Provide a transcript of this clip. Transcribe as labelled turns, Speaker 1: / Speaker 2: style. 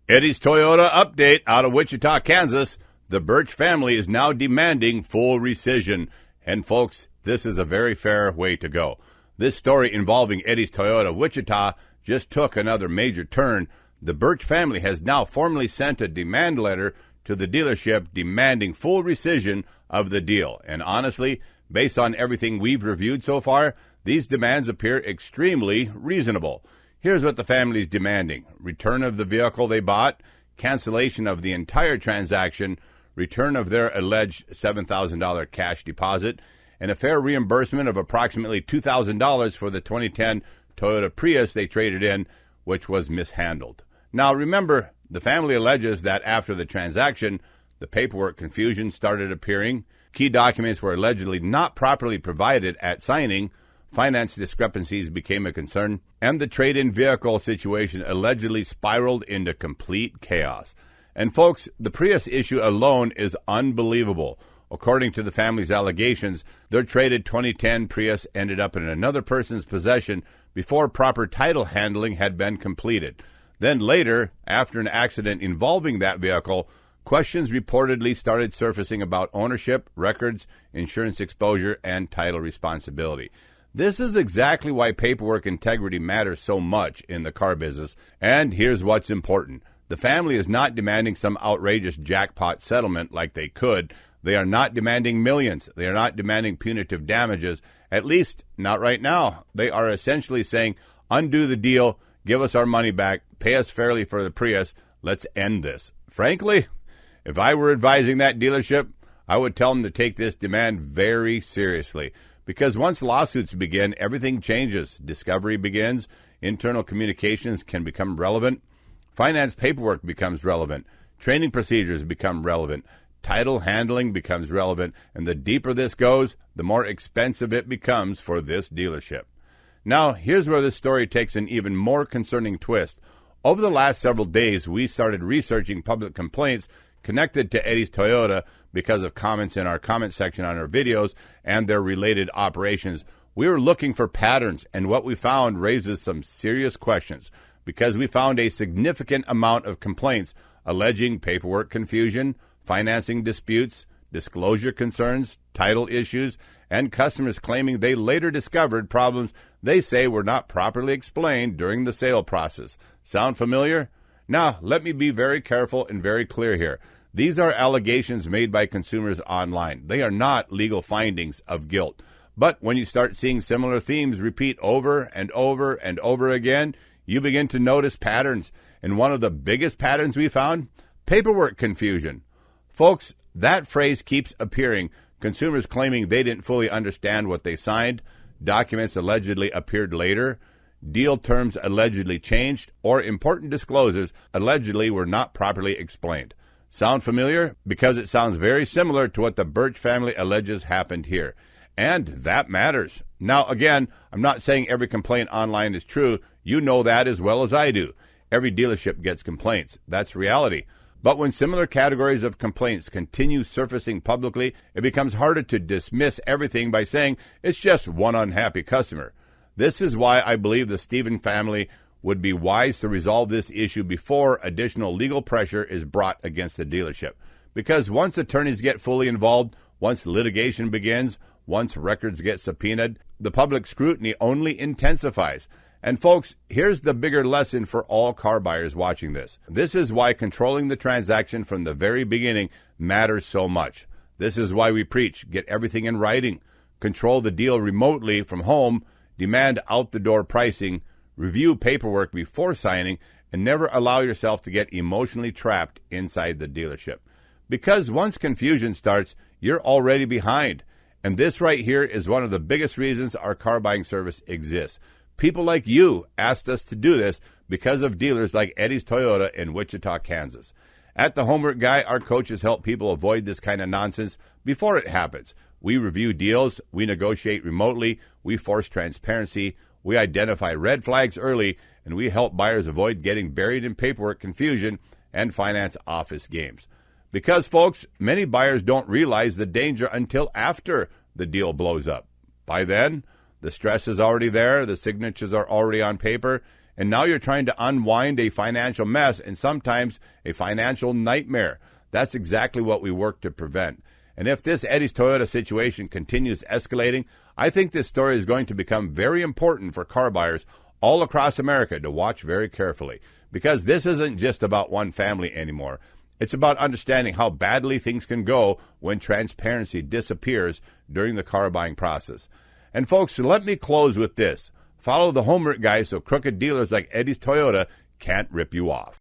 Speaker 1: Eddy's Toyota update out of Wichita, Kansas. The Birch family is now demanding full rescission. And folks, this is a very fair way to go. This story involving Eddy's Toyota Wichita just took another major turn. The Birch family has now formally sent a demand letter to the dealership demanding full rescission of the deal. And honestly, based on everything we've reviewed so far, these demands appear extremely reasonable. Here's what the family is demanding: return of the vehicle they bought, cancellation of the entire transaction, return of their alleged $7,000 cash deposit, and a fair reimbursement of approximately $2,000 for the 2010 Toyota Prius they traded in, which was mishandled. Now remember, the family alleges that after the transaction, the paperwork confusion started appearing, key documents were allegedly not properly provided at signing, finance discrepancies became a concern, and the trade-in vehicle situation allegedly spiraled into complete chaos. And folks, the Prius issue alone is unbelievable. According to the family's allegations, their traded 2010 Prius ended up in another person's possession before proper title handling had been completed. Then later, after an accident involving that vehicle, questions reportedly started surfacing about ownership, records, insurance exposure, and title responsibility. This is exactly why paperwork integrity matters so much in the car business, and here's what's important. The family is not demanding some outrageous jackpot settlement like they could. They are not demanding millions. They are not demanding punitive damages, at least not right now. They are essentially saying, undo the deal, give us our money back, pay us fairly for the Prius, let's end this. Frankly, if I were advising that dealership, I would tell them to take this demand very seriously. Because once lawsuits begin, everything changes. Discovery begins, internal communications can become relevant, finance paperwork becomes relevant, training procedures become relevant, title handling becomes relevant, and the deeper this goes, the more expensive it becomes for this dealership. Now, here's where this story takes an even more concerning twist. Over the last several days, we started researching public complaints connected to Eddy's Toyota because of comments in our comment section on our videos and their related operations. We were looking for patterns, and what we found raises some serious questions because we found a significant amount of complaints alleging paperwork confusion, financing disputes, disclosure concerns, title issues, and customers claiming they later discovered problems they say were not properly explained during the sale process. Sound familiar? Now, let me be very careful and very clear here. These are allegations made by consumers online. They are not legal findings of guilt. But when you start seeing similar themes repeat over and over and over again, you begin to notice patterns. And one of the biggest patterns we found, paperwork confusion. Folks, that phrase keeps appearing. Consumers claiming they didn't fully understand what they signed, documents allegedly appeared later, deal terms allegedly changed, or important disclosures allegedly were not properly explained. Sound familiar? Because it sounds very similar to what the Burch family alleges happened here. And that matters. Now, again, I'm not saying every complaint online is true. You know that as well as I do. Every dealership gets complaints. That's reality. But when similar categories of complaints continue surfacing publicly, it becomes harder to dismiss everything by saying it's just one unhappy customer. This is why I believe the Stephen family would be wise to resolve this issue before additional legal pressure is brought against the dealership. Because once attorneys get fully involved, once litigation begins, once records get subpoenaed, the public scrutiny only intensifies. And folks, here's the bigger lesson for all car buyers watching this. This is why controlling the transaction from the very beginning matters so much. This is why we preach, get everything in writing, control the deal remotely from home, demand out-the-door pricing, review paperwork before signing, and never allow yourself to get emotionally trapped inside the dealership. Because once confusion starts, you're already behind. And this right here is one of the biggest reasons our car buying service exists. People like you asked us to do this because of dealers like Eddy's Toyota in Wichita, Kansas. At the Homework Guy, our coaches help people avoid this kind of nonsense before it happens. We review deals, we negotiate remotely, we force transparency, we identify red flags early, and we help buyers avoid getting buried in paperwork confusion and finance office games. Because, folks, many buyers don't realize the danger until after the deal blows up. By then, the stress is already there, the signatures are already on paper, and now you're trying to unwind a financial mess and sometimes a financial nightmare. That's exactly what we work to prevent. And if this Eddy's Toyota situation continues escalating, I think this story is going to become very important for car buyers all across America to watch very carefully, because this isn't just about one family anymore. It's about understanding how badly things can go when transparency disappears during the car buying process. And folks, let me close with this. Follow the homework guide so crooked dealers like Eddy's Toyota can't rip you off.